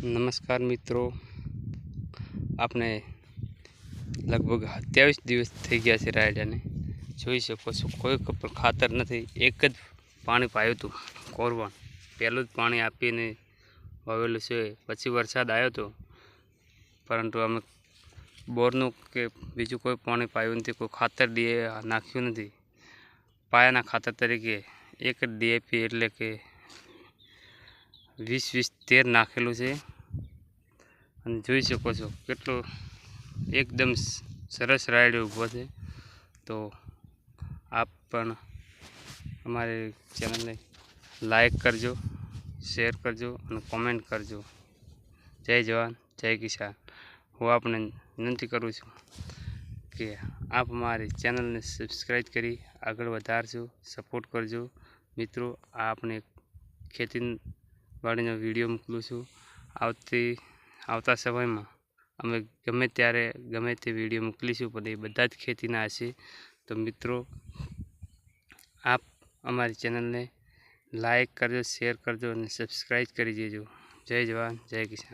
નમસ્કાર મિત્રો, આપણે લગભગ 27 દિવસ થઈ ગયા છે રાયડાને. જોઈ શકો છો કોઈ ખાતર નથી, એક જ પાણી પાયું હતું કોરવણ. પહેલું જ પાણી આપીને વાવેલું છે. પછી વરસાદ આવ્યો હતો, પરંતુ અમે બોરનું કે બીજું કોઈ પાણી પાયું નથી, કોઈ ખાતર નાખ્યું નથી. પાયાના ખાતર તરીકે એક જ DAP એટલે કે 20-20-13 નાખેલું છે. અને જોઈ શકો છો કેટલો એકદમ સરસ રાયડો ઊભો છે. તો આપ પણ અમારી ચેનલને લાઈક કરજો, શેર કરજો અને કોમેન્ટ કરજો. જય જવાન, જય કિસાન. હું આપને વિનંતી કરું છું કે આપ અમારી ચેનલને સબસ્ક્રાઈબ કરી આગળ વધારજો, સપોર્ટ કરજો. મિત્રો, આપણે ખેતીવાડીનો વિડીયો મોકલું છું. આવતા સમયમાં અમે ગમે ત્યારે ગમે તે વિડીયો મોકલીશું, પણ એ બધા જ ખેતીના હશે. તો મિત્રો, આપ અમારી ચેનલને લાઈક કરજો, શેર કરજો અને સબસ્ક્રાઈબ કરી દેજો. જય જવાન, જય કિસાન.